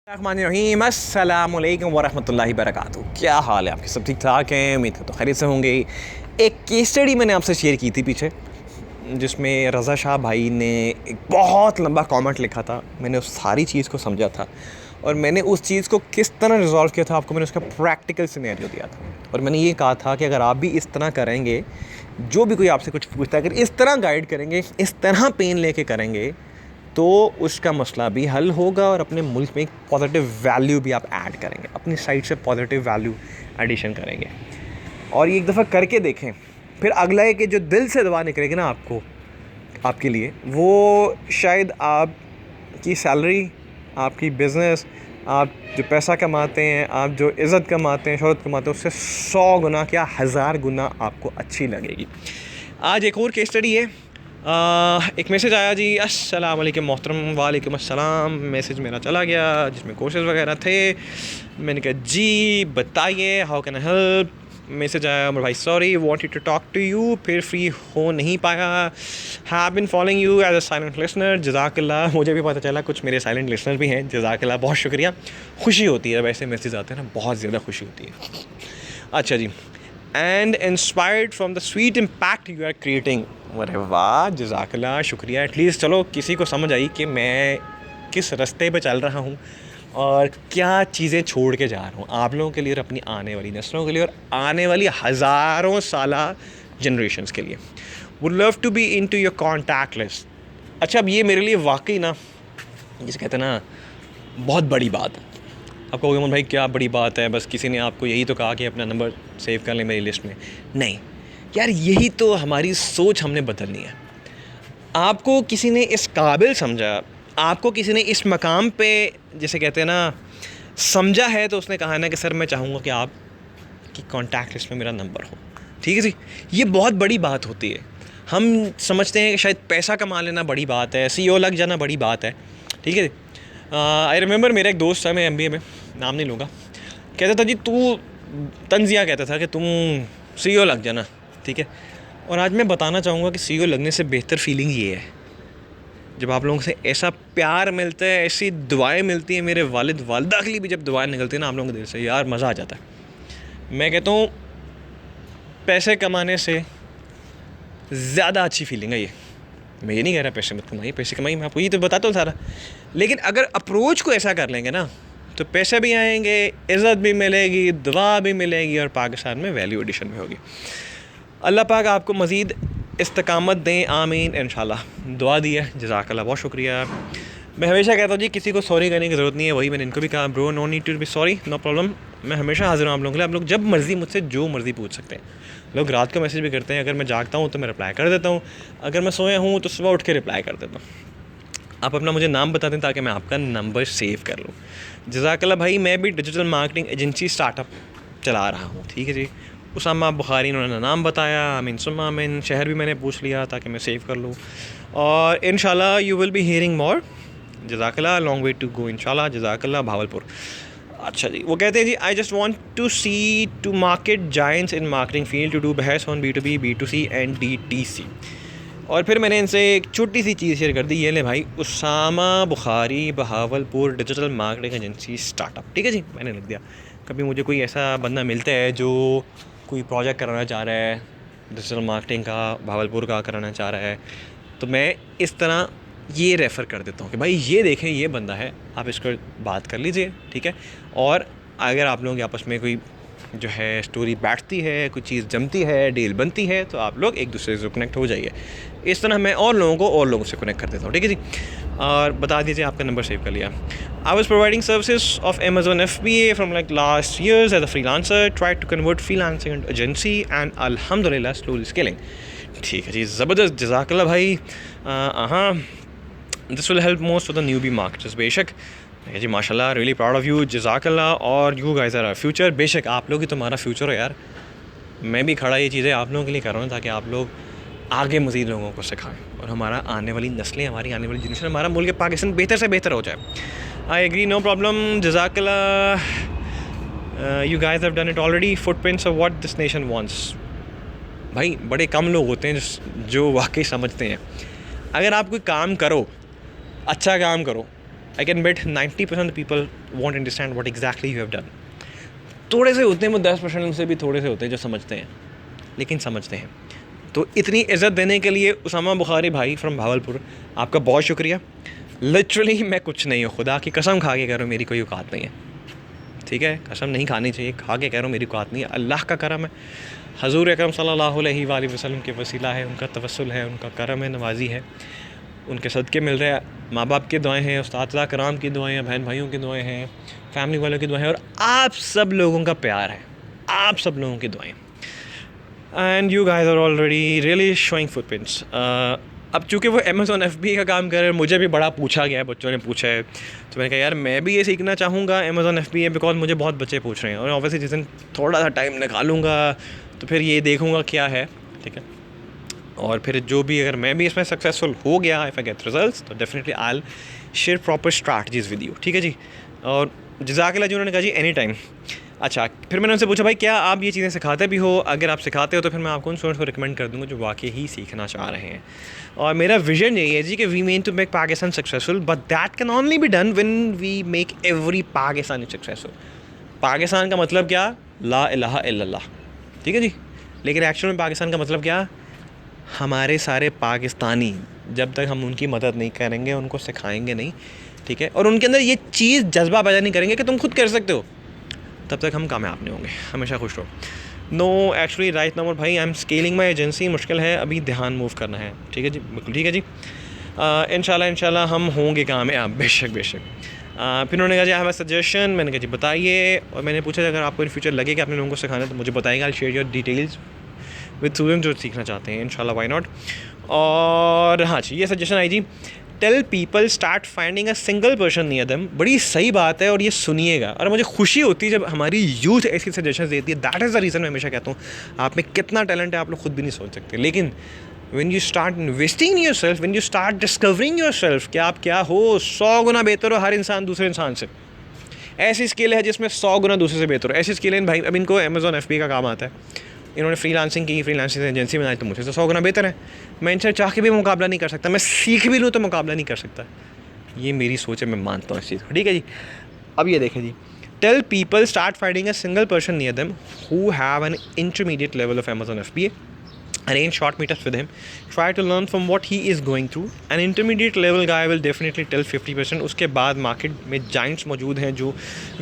रहीम अस्सलामुअलैकुम वरहमतुल्लाहि वबरकातुहू। क्या हाल है आपके? सब ठीक ठाक हैं? उम्मीद करता हूँ खैरियत से होंगे। एक केस स्टडी मैंने आपसे शेयर की थी पीछे, जिसमें रज़ा शाह भाई ने एक बहुत लंबा कमेंट लिखा था। मैंने उस सारी चीज़ को समझा था और मैंने उस चीज़ को किस तरह रिजॉल्व किया था, आपको मैंने उसका प्रैक्टिकल सिनेरियो दिया था। और मैंने ये कहा था कि अगर आप भी इस तरह करेंगे, जो भी कोई आपसे कुछ पूछता है, अगर इस तरह गाइड करेंगे, इस तरह पेन लेके करेंगे, तो उसका मसला भी हल होगा और अपने मुल्क में एक पॉजिटिव वैल्यू भी आप ऐड करेंगे, अपनी साइड से पॉजिटिव वैल्यू एडिशन करेंगे। और ये एक दफ़ा करके देखें, फिर अगला है कि जो दिल से दुआ निकलेगी ना आपको, आपके लिए, वो शायद आपकी सैलरी, आपकी बिज़नेस, आप जो पैसा कमाते हैं, आप जो इज़्ज़त कमाते हैं, शोहरत कमाते हैं, उससे 100 गुना क्या 1000 गुना आपको अच्छी लगेगी। आज एक और केस स्टडी है। एक मैसेज आया जी, अस्सलाम वालेकुम मोहतरम। वालेकुम अस्सलाम। मैसेज मेरा चला गया जिसमें कोर्सेज़ वगैरह थे। मैंने कहा जी बताइए, how can I help. Message आया, भाई sorry, wanted to talk to you, फिर फ्री हो नहीं पाया। Have been following you as a silent listener. जज़ाकल्लाह। मुझे भी पता चला कुछ मेरे साइलेंट लिसनर भी हैं। जज़ाकल्लाह, बहुत शुक्रिया। खुशी होती है वैसे मैसेज आते हैं ना, बहुत ज़्यादा खुशी होती है। अच्छा जी, and inspired from the sweet impact you are creating. अरे वाह, जज़ाकल्लाह, शुक्रिया। एटलीस्ट चलो किसी को समझ आई कि मैं किस रास्ते पे चल रहा हूँ और क्या चीज़ें छोड़ के जा रहा हूँ आप लोगों के लिए और अपनी आने वाली नस्लों के लिए और आने वाली हज़ारों साला जनरेशन्स के लिए। Would love to be into your contact list. अच्छा, अब ये मेरे लिए वाकई ना, जिसे कहते हैं ना, बहुत बड़ी बात है। आप कहोगे भाई क्या बड़ी बात है, बस किसी ने आपको यही तो कहा कि अपना नंबर सेव कर लें मेरी लिस्ट में। नहीं यार, यही तो हमारी सोच हमने बदलनी है। आपको किसी ने इस काबिल समझा, आपको किसी ने इस मकाम पे, जैसे कहते हैं ना, समझा है, तो उसने कहा ना कि सर मैं चाहूँगा कि आप की कॉन्टैक्ट लिस्ट में मेरा नंबर हो। ठीक है जी, ये बहुत बड़ी बात होती है। हम समझते हैं कि शायद पैसा कमा लेना बड़ी बात है, CEO लग जाना बड़ी बात है। ठीक है, आई रिमेंबर मेरा एक दोस्त था, मैं MBA में, नाम नहीं लूँगा, कहता था जी तू, तंजिया कहता था कि तुम CEO लग जाना। ठीक है, और आज मैं बताना चाहूँगा कि CEO लगने से बेहतर फीलिंग ये है जब आप लोगों से ऐसा प्यार मिलता है, ऐसी दुआएं मिलती हैं। मेरे वालिद वालिदा के लिए भी जब दुआएं निकलती हैं ना आप लोगों के दिल से, यार मज़ा आ जाता है। मैं कहता हूँ पैसे कमाने से ज़्यादा अच्छी फीलिंग है ये। मैं ये नहीं कह रहा पैसे मत कमाइए, पैसे कमाइए, मैं आपको ये तो बताता हूँ सारा। लेकिन अगर अप्रोच को ऐसा कर लेंगे ना, तो पैसे भी आएंगे, इज़्ज़त भी मिलेगी, दुआ भी मिलेगी और पाकिस्तान में वैल्यू एडिशन भी होगी। अल्लाह पाक आपको मज़ीद इस्तकामत दें, आमीन, इंशाल्लाह। दुआ दी है, जज़ाकल्लाह, बहुत शुक्रिया। मैं हमेशा कहता हूँ जी किसी को सॉरी करने की ज़रूरत नहीं है। वही मैंने इनको भी कहा, bro no need to be sorry, no problem. मैं हमेशा हाजिर हूँ आप लोगों के लिए। आप लोग जब मर्ज़ी मुझसे जो मर्ज़ी पूछ सकते हैं। लोग रात को मैसेज भी करते हैं, अगर मैं जागता हूँ तो मैं रिप्लाई कर देता हूँ, अगर मैं सोया हूँ तो सुबह उठ के रिप्लाई कर देता हूँ। आप अपना मुझे नाम बता दें ताकि मैं आपका नंबर सेव कर लूँ। जज़ाकल्लाह भाई। मैं भी डिजिटल मार्केटिंग एजेंसी स्टार्टअप चला रहा हूँ। ठीक है जी, उसामा बुखारी उन्होंने नाम बताया, आमीन सुम्मा आमीन। शहर भी मैंने पूछ लिया ताकि मैं सेव कर लूँ, और इंशाल्लाह you will be hearing more. जज़ाकल्लाह, लॉन्ग वे टू गो इंशाल्लाह। जज़ाकल्लाह, भावलपुर। अच्छा जी, वो कहते हैं जी, I just want to see two market giants in marketing field to do बहस on B2B, B2C and DTC। और फिर मैंने इनसे एक छोटी सी चीज़ शेयर कर दी, ये ले भाई, Usama Bukhari Bahawalpur digital marketing agency startup. ठीक है जी, मैंने लिख दिया। कभी मुझे कोई ऐसा बंदा मिलता है जो कोई प्रोजेक्ट कराना चाह रहा है, डिजिटल मार्केटिंग का, भावलपुर का कराना चाह रहा है, तो मैं इस तरह ये रेफ़र कर देता हूँ कि भाई ये देखें, ये बंदा है, आप इसको बात कर लीजिए। ठीक है, और अगर आप लोगों के आपस में कोई जो है स्टोरी बैठती है, कोई चीज़ जमती है, डील बनती है, तो आप लोग एक दूसरे से कनेक्ट हो जाइए। इस तरह मैं और लोगों को और लोगों से कनेक्ट कर देता हूँ। ठीक है जी, और बता दीजिए, आपका नंबर सेव कर लिया। I was providing services of Amazon FBA from like last years as a freelancer, try to convert freelancing and agency and अल्हम्दुलिल्लाह स्लोली स्केलिंग। ठीक है जी, ज़बरदस्त, जज़ाकल्लाह भाई। हाँ, this will help most for the newbie marketers. बेशक जी, माशाल्लाह, रियली प्राउड ऑफ़ यू, जज़ाकल्लाह। और you guys are our future. बेशक आप लोग ही तुम्हारा फ्यूचर हो यार। मैं भी खड़ा ये चीज़ें आप लोगों के लिए कर रहा हूँ ताकि आप लोग आगे मज़ीद लोगों को सिखाएं और हमारा आने वाली नस्लें, हमारी आने वाली जनरेशन, हमारा मुल्क पाकिस्तान बेहतर से बेहतर हो जाए। आई एग्री, नो प्रॉब्लम, जज़ाकल्लाह। You guys have done it already. Footprints of what this nation wants. भाई बड़े कम लोग होते हैं जो वाकई समझते हैं। अगर आप कोई काम करो, अच्छा काम करो, I can bet 90% people won't understand what exactly you have done. थोड़े से होते हैं वो 10% से भी थोड़े से होते हैं जो समझते हैं, लेकिन समझते हैं। तो इतनी इज़्ज़त देने के लिए उसामा बुखारी भाई फ्रॉम भावलपुर, आपका बहुत शुक्रिया। लिटरली मैं कुछ नहीं हूँ, खुदा की कसम खा के कह रहा हूँ, मेरी कोई औकात नहीं है, ठीक है, कसम नहीं खानी चाहिए, खा के कह रहा हूँ मेरी औकात नहीं है। अल्लाह का करम है, हजूर अकरम सल्लल्लाहु अलैहि वसल्लम के वसीला है, उनका तवस्सुल है, उनका करम है, नवाजी है, उनके सदक़े मिल रहे हैं, माँ बाप की दुआएं हैं, उस्ताद कराम की दुआएं हैं, बहन भाइयों की दुआएं हैं, फैमिली वालों की दुआएं हैं, और आप सब लोगों का प्यार है, आप सब लोगों की दुआएं। And you guys are already really showing footprints. अब चूँकि वो अमेज़ॉन FBA का काम कर रहे हैं, मुझे भी बड़ा पूछा गया है, बच्चों ने पूछा है, तो मैंने कहा यार मैं भी ये सीखना चाहूँगा अमेज़ॉन FBA, बिकॉज मुझे बहुत बच्चे पूछ रहे हैं, और ऑब्वियसली जिस दिन थोड़ा सा टाइम निकालूंगा तो फिर ये देखूँगा क्या है, ठीक है, और फिर जो भी अगर मैं भी इसमें सक्सेसफुल हो गया, इफ़ आई गेट रिजल्ट्स, तो definitely I will share proper strategies with you, ठीक है जी। और जज़ाकल्लाह जी, उन्होंने कहा जी एनी टाइम। अच्छा, फिर मैंने उनसे पूछा भाई क्या आप ये चीज़ें सिखाते भी हो? अगर आप सिखाते हो तो फिर मैं आपको उन स्टूडेंट्स को रिकमेंड कर दूँगा जो वाकई ही सीखना चाह रहे हैं। और मेरा विजन यही है जी कि we mean to make Pakistan successful, but that can only be done when we make every Pakistani successful. Pakistan का मतलब क्या? ला इलाहा इल्लल्लाह, ठीक है जी। लेकिन एक्चुअल में पाकिस्तान का मतलब क्या? हमारे सारे पाकिस्तानी, जब तक हम उनकी मदद नहीं करेंगे, उनको सिखाएंगे नहीं, ठीक है, और उनके अंदर ये चीज़ जज्बा पैदा नहीं करेंगे कि तुम खुद कर सकते हो, तब तक हम कामयाब नहीं होंगे। हमेशा खुश रहो। नो एक्चुअली राइट नाउ भाई I am scaling my agency, मुश्किल है, अभी ध्यान मूव करना है, ठीक है जी, बिल्कुल ठीक है जी। इंशाल्लाह हम होंगे कामयाब, बेशक बेशक। फिर उन्होंने कहा जी आई हैव अ सजेशन, मैंने कहा जी बताइए, और मैंने पूछा अगर आपको इन फ्यूचर लगे कि अपने लोगों को सिखाना तो मुझे बताएगा, I share your details with student जो सीखना चाहते हैं, इंशाल्लाह व्हाई नॉट। और हाँ जी, ये सजेशन आई जी, tell people start finding a single person near them. बड़ी सही बात है और ये सुनिएगा, और मुझे खुशी होती है जब हमारी यूथ ऐसी सजेशन देती है। दैट इज़ द रीज़न मैं हमेशा कहता हूँ आप में कितना टैलेंट है आप लोग खुद भी नहीं सोच सकते, लेकिन when you start investing in yourself, when you start discovering yourself कि आप क्या हो, 100 गुना बेहतर हो हर इंसान दूसरे इंसान से। ऐसी स्किल है जिसमें 100 गुना दूसरे से बेहतर हो, ऐसी स्किल है भाई। अब इनको अमेज़ॉन FBA का काम आता है, इन्होंने फ्रीलांसिंग की, फ्रीलांसिंग एजेंसी बनाई, तो मुझे तो 100 गुना बेहतर है। मैं इनसे चाह के भी मुकाबला नहीं कर सकता, मैं सीख भी लूँ तो मुकाबला नहीं कर सकता। ये मेरी सोच है, मैं मानता हूँ इस चीज़ को, ठीक है जी। अब ये देखें जी, tell people start finding a single person near them who have an intermediate level of Amazon FBA, arrange short meetups with him, try to learn from what he is going through. An intermediate level guy will definitely tell 50%। उसके बाद market में Giants मौजूद हैं जो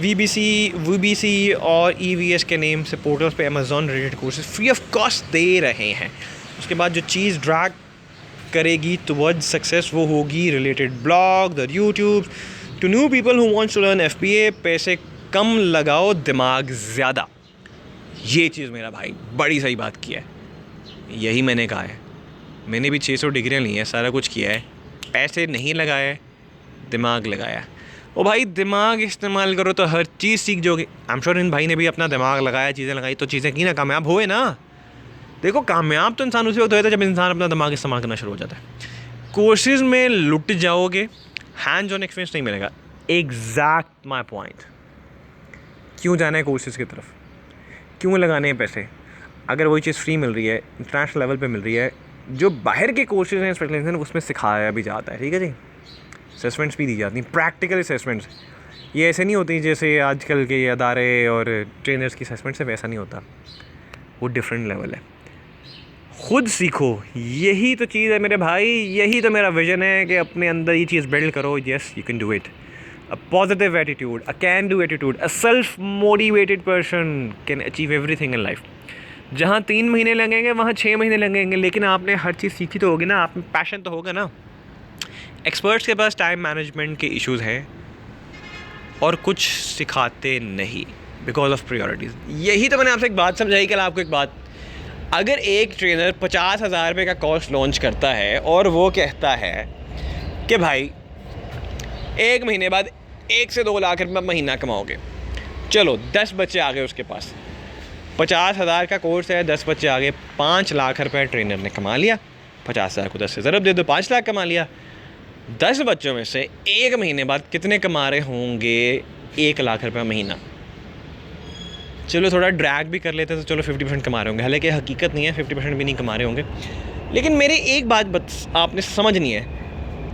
VBC और EVS के name से portals पे Amazon related courses free of cost दे रहे हैं। उसके बाद जो चीज़ ड्रैग करेगी टुवर्ड्स सक्सेस वो होगी रिलेटेड ब्लॉग और YouTube. To new people who wants to learn FBA, पैसे कम लगाओ, दिमाग ज़्यादा। ये चीज़ मेरा भाई बड़ी सही बात की है, यही मैंने कहा है। मैंने भी 600 डिग्रियाँ ली हैं, सारा कुछ किया है, पैसे नहीं लगाए, दिमाग लगाया। ओ भाई दिमाग इस्तेमाल करो तो हर चीज़ सीख जाओगे। आई एम श्योर इन भाई ने भी अपना दिमाग लगाया, चीज़ें लगाई, तो चीज़ें की ना, कामयाब हुए ना। देखो कामयाब तो इंसान उसी वक्त होता है जब इंसान अपना दिमाग इस्तेमाल करना शुरू हो जाता है। कोर्सेज़ में लुट जाओगे, हैंड्स ऑन एक्सपीरियंस नहीं मिलेगा। Exact my point. क्यों जाना है कोर्सेज़ की तरफ, क्यों लगाने हैं पैसे अगर वही चीज़ फ्री मिल रही है, इंटरनेशनल लेवल पे मिल रही है। जो बाहर के कोर्सेज हैं स्पेशलाइजेशन, उसमें सिखाया भी जाता है, ठीक है जी। असेसमेंट्स भी दी जाती हैं, प्रैक्टिकल असेसमेंट्स। ये ऐसे नहीं होती जैसे आजकल के अदारे और ट्रेनर्स की असेसमेंट से, वैसा नहीं होता, वो डिफरेंट लेवल है। खुद सीखो, यही तो चीज़ है मेरे भाई, यही तो मेरा विजन है कि अपने अंदर ये चीज़ बिल्ड करो। Yes you can do it. A positive attitude, a can do attitude, a self motivated person can achieve everything in life. जहाँ 3 महीने लगेंगे वहाँ 6 महीने लगेंगे, लेकिन आपने हर चीज़ सीखी तो होगी ना, आप में पैशन तो होगा ना। एक्सपर्ट्स के पास टाइम मैनेजमेंट के इश्यूज़ हैं और कुछ सिखाते नहीं बिकॉज ऑफ प्रायोरिटीज़। यही तो मैंने आपसे एक बात समझाई कल आपको। एक बात, अगर एक ट्रेनर 50,000 रुपये का कोर्स लॉन्च करता है और वो कहता है कि भाई 1 महीने बाद 1 से 2 लाख रुपये महीना कमाओगे, चलो 10 बच्चे आ गए उसके पास, 50,000 का कोर्स है, 10 बच्चे आ गए, 5 लाख रुपए ट्रेनर ने कमा लिया। 50,000 को 10 से ज़रब दे दो, 5 लाख कमा लिया। 10 बच्चों में से 1 महीने बाद कितने कमा रहे होंगे? 1 लाख रुपये महीना। चलो थोड़ा ड्रैग भी कर लेते तो चलो 50% कमा रहे होंगे, हालांकि हकीकत नहीं है, 50% भी नहीं कमा रहे होंगे। लेकिन मेरी एक बात आपने समझनी है,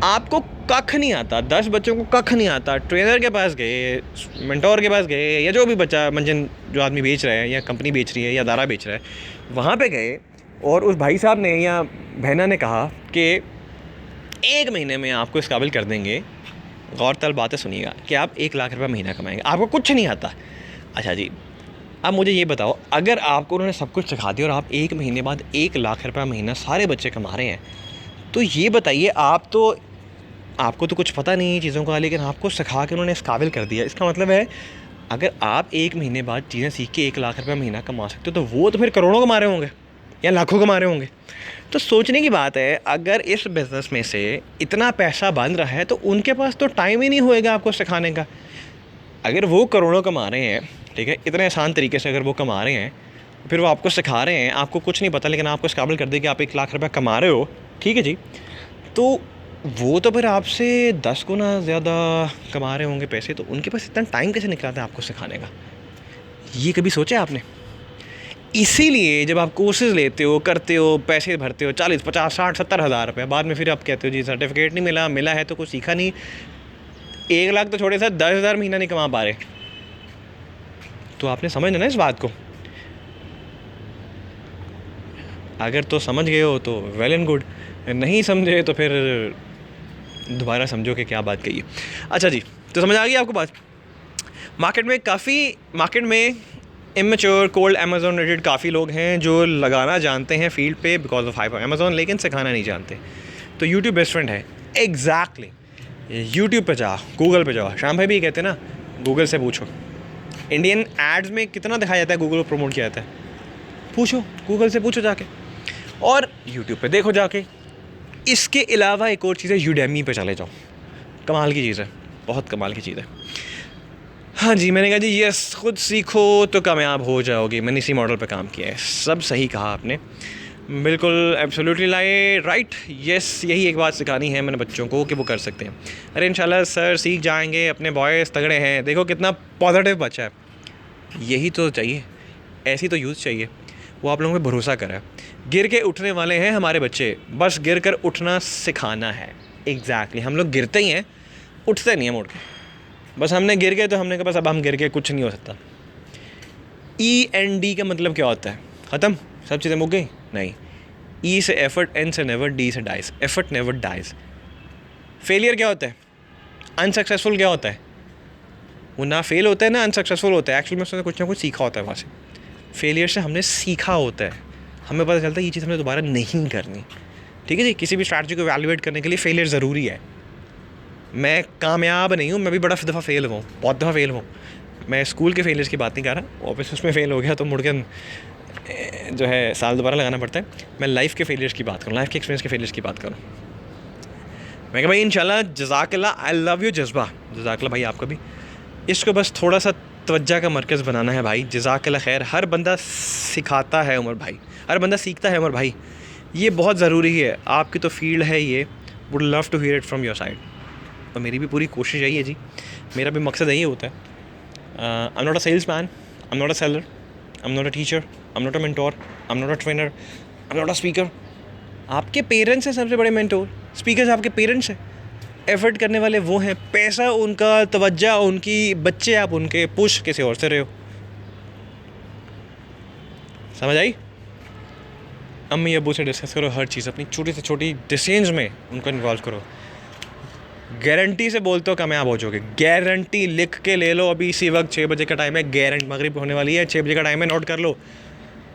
आपको कख नहीं आता, 10 बच्चों को कख नहीं आता, ट्रेनर के पास गए, मेंटोर के पास गए, या जो भी बच्चा मंजन जो आदमी बेच रहा है या कंपनी बेच रही है या दारा बेच रहा है, वहाँ पे गए और उस भाई साहब ने या बहना ने कहा कि 1 महीने में आपको इस काबिल कर देंगे, गौरतलब बातें सुनिएगा, कि आप 1 लाख रुपये महीना कमाएंगे, आपको कुछ नहीं आता। अच्छा जी, अब मुझे ये बताओ, अगर आपको उन्होंने सब कुछ सिखा दिया और आप 1 महीने बाद 1 लाख रुपये महीना सारे बच्चे कमा रहे हैं, तो ये बताइए, आपको तो कुछ पता नहीं है चीज़ों का, लेकिन आपको सिखा के उन्होंने इस काबिल कर दिया। इसका मतलब है अगर आप 1 महीने बाद चीज़ें सीख के 1 लाख रुपये महीना कमा सकते हो, तो वो तो फिर करोड़ों कमा रहे होंगे या लाखों कमा रहे होंगे। तो सोचने की बात है, अगर इस बिज़नेस में से इतना पैसा बन रहा है तो उनके पास तो टाइम ही नहीं होएगा आपको सिखाने का। अगर वो करोड़ों कमा रहे हैं, ठीक है, इतने आसान तरीके से अगर वो कमा रहे हैं, फिर वो आपको सिखा रहे हैं, आपको कुछ नहीं पता, लेकिन आपको इस काबिल कर दे कि आप 1 लाख रुपये कमा रहे हो, ठीक है जी, तो वो तो फिर आपसे 10 गुना ज़्यादा कमा रहे होंगे पैसे, तो उनके पास इतना टाइम कैसे निकलाता है आपको सिखाने का? ये कभी सोचा आपने? इसीलिए जब आप कोर्सेज़ लेते हो, करते हो, पैसे भरते हो 40, 50, 60, 70 हज़ार रुपये, बाद में फिर आप कहते हो जी सर्टिफिकेट नहीं मिला, मिला है तो कुछ सीखा नहीं। 1 लाख तो छोड़े, साथ 10,000 महीना नहीं कमा पा रहे, तो आपने समझना ना इस बात को। अगर तो समझ गए हो तो वेल एंड गुड, नहीं समझे तो फिर दोबारा समझो कि क्या बात कही है। अच्छा जी, तो समझ आ गई आपको बात। मार्केट में इमेच्योर कोल्ड अमेज़ॉन रेटेड काफ़ी लोग हैं जो लगाना जानते हैं फील्ड पे बिकॉज ऑफ हाइपर अमेज़ॉन, लेकिन सिखाना नहीं जानते। तो यूट्यूब बेस्ट फ्रेंड है। एग्जैक्टली, यूट्यूब पे जाओ, गूगल पे जाओ, श्याम भाई भी कहते हैं ना, गूगल से पूछो। इंडियन एड्स में कितना दिखाया जाता है, गूगल को प्रमोट किया जाता है, पूछो, गूगल से पूछो जाके, और यूट्यूब पे देखो जाके। इसके अलावा एक और चीज़ है, यूडेमी पे चले जाओ, कमाल की चीज़ है, बहुत कमाल की चीज़ है। हाँ जी, मैंने कहा जी यस, खुद सीखो तो कामयाब हो जाओगे, मैंने इसी मॉडल पे काम किया है। सब सही कहा आपने, बिल्कुल एब्सोल्युटली राइट। यस, यही एक बात सिखानी है मैंने बच्चों को कि वो कर सकते हैं। अरे इंशाल्लाह सर सीख जाएंगे, अपने बॉयज़ तगड़े हैं, देखो कितना पॉजिटिव बच्चा है। यही तो चाहिए, ऐसी तो यूथ चाहिए, वो आप लोगों पे भरोसा करे। गिर के उठने वाले हैं हमारे बच्चे, बस गिर कर उठना सिखाना है। एग्जैक्टली, हम लोग गिरते ही हैं, उठते नहीं हैं मुड़ के। बस हमने गिर गए तो हमने कहा बस अब हम गिर गए, कुछ नहीं हो सकता। END का मतलब क्या होता है? ख़त्म, सब चीज़ें मुक गई? नहीं। E से एफर्ट, N से नेवर, D से dies. Effort never dies. Failure क्या होता है? अनसक्सेसफुल क्या होता है? वो ना फेल होता है ना अनसक्सेसफुल होता है। एक्चुअली में उसने कुछ ना कुछ सीखा होता है वहाँ से। फेलियर से हमने सीखा होता है, हमें पता चलता है ये चीज़ हमने दोबारा नहीं करनी। ठीक है जी, किसी भी स्ट्रैटेजी को एवेलुएट करने के लिए फेलियर ज़रूरी है। मैं कामयाब नहीं हूँ, मैं भी बड़ा दफ़ा फेल हुआ हूँ, बहुत दफ़ा फेल हुआ हूँ। मैं स्कूल के फेलियर्स की बात नहीं कर रहा, ऑफिस उसमें फ़ेल हो गया तो मुड़ के जो है साल दोबारा लगाना पड़ता है। मैं लाइफ के फेलियर्स की बात करूँ, लाइफ के एक्सपीरियंस के फेलियर्स की बात करूँ। मैं कहा भाई इंशाल्लाह, जज़ाकल्लाह, आई लव यू जज्बा, जज़ाकल्लाह भाई आपका भी। इसको बस थोड़ा सा तवज्जो का मरकज़ बनाना है भाई। जज़ाकल्लाह खैर। हर बंदा सिखाता है उमर भाई, हर बंदा सीखता है उमर भाई, ये बहुत ज़रूरी है। आपकी तो फील्ड है ये, would love to hear it from your side. और मेरी भी पूरी कोशिश यही है जी, मेरा भी मकसद यही होता है। I am not a salesman, I am not a seller, I am not a teacher, I am not a mentor, I am not a trainer, I am not a speaker. आपके parents हैं सबसे बड़े mentor, speakers आपके parents हैं। Effort करने वाले वो हैं, पैसा उनका, तवज्जो उनकी, बच्चे आप उनके, पुश किसी और से रहे हो। समझ आई? अम्मी अब्बू से डिस्कस करो हर चीज़, अपनी छोटी से छोटी डिसीजंस में उनको इन्वॉल्व करो। गारंटी से बोलते हो कामयाब हो जाओगे, गारंटी लिख के ले लो। अभी इसी वक्त 6 बजे का टाइम है, गारंटी मगरिब होने वाली है, 6 बजे का टाइम है, नोट कर लो।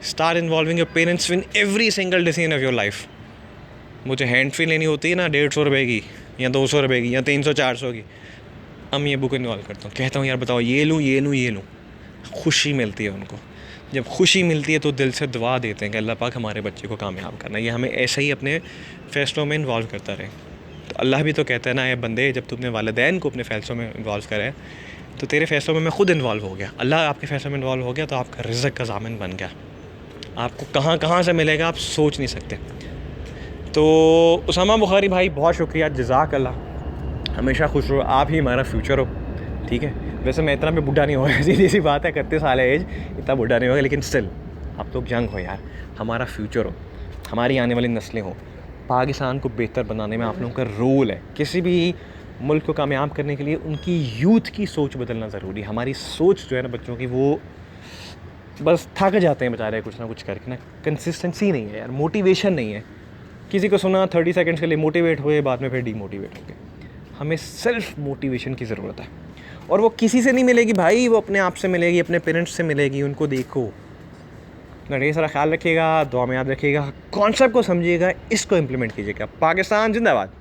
Start involving your parents in every single decision of your life. मुझे हैंड फी लेनी होती है ना 150 रुपये की या 200 रुपये की या 300-400 की, अम्मी अब्बू को इन्वॉल्व करता हूँ, कहता हूँ यार बताओ ये लूँ ये लूँ ये लूँ। खुशी मिलती है उनको, जब खुशी मिलती है तो दिल से दुआ देते हैं कि अल्लाह पाक हमारे बच्चे को कामयाब करना। ये हमें ऐसे ही अपने फ़ैसलों में इन्वॉल्व करता रहे। तो अल्लाह भी तो कहता है ना, ये बंदे जब तू अपने वालिदैन को अपने फ़ैसलों में इन्वॉल्व करे तो तेरे फ़ैसलों में मैं खुद इन्वॉल्व हो गया। अल्लाह आपके फ़ैसलों में इन्वॉल्व हो गया तो आपका रिज़्क़ का ज़ामिन बन गया। आपको कहाँ कहाँ से मिलेगा आप सोच नहीं सकते। तो उसामा बुखारी भाई बहुत शुक्रिया, जज़ाकल्लाह। हमेशा खुश रहो, आप ही हमारा फ्यूचर हो। ठीक है, वैसे मैं इतना भी बूढ़ा नहीं होगा, सीधी सी बात है, 31 साल है एज, इतना बूढ़ा नहीं होगा, लेकिन स्टिल आप लोग यंग हो यार, हमारा फ्यूचर हो, हमारी आने वाली नस्लें हो। पाकिस्तान को बेहतर बनाने में आप लोगों का रोल है। किसी भी मुल्क को कामयाब करने के लिए उनकी यूथ की सोच बदलना ज़रूरी है। हमारी सोच जो है ना बच्चों की, वो बस थक जाते हैं बेचारे कुछ ना कुछ करके ना। कंसिस्टेंसी नहीं है यार, मोटिवेशन नहीं है। किसी को सुना 30 सेकंड्स के लिए मोटिवेट हुए, बाद में फिर डीमोटिवेट हो गए। हमें सेल्फ मोटिवेशन की ज़रूरत है, और वो किसी से नहीं मिलेगी भाई, वो अपने आप से मिलेगी, अपने पेरेंट्स से मिलेगी। उनको देखो, अपना ढेर सारा ख्याल रखिएगा, दुआ में याद रखिएगा, कॉन्सेप्ट को समझिएगा, इसको इम्प्लीमेंट कीजिएगा। पाकिस्तान जिंदाबाद।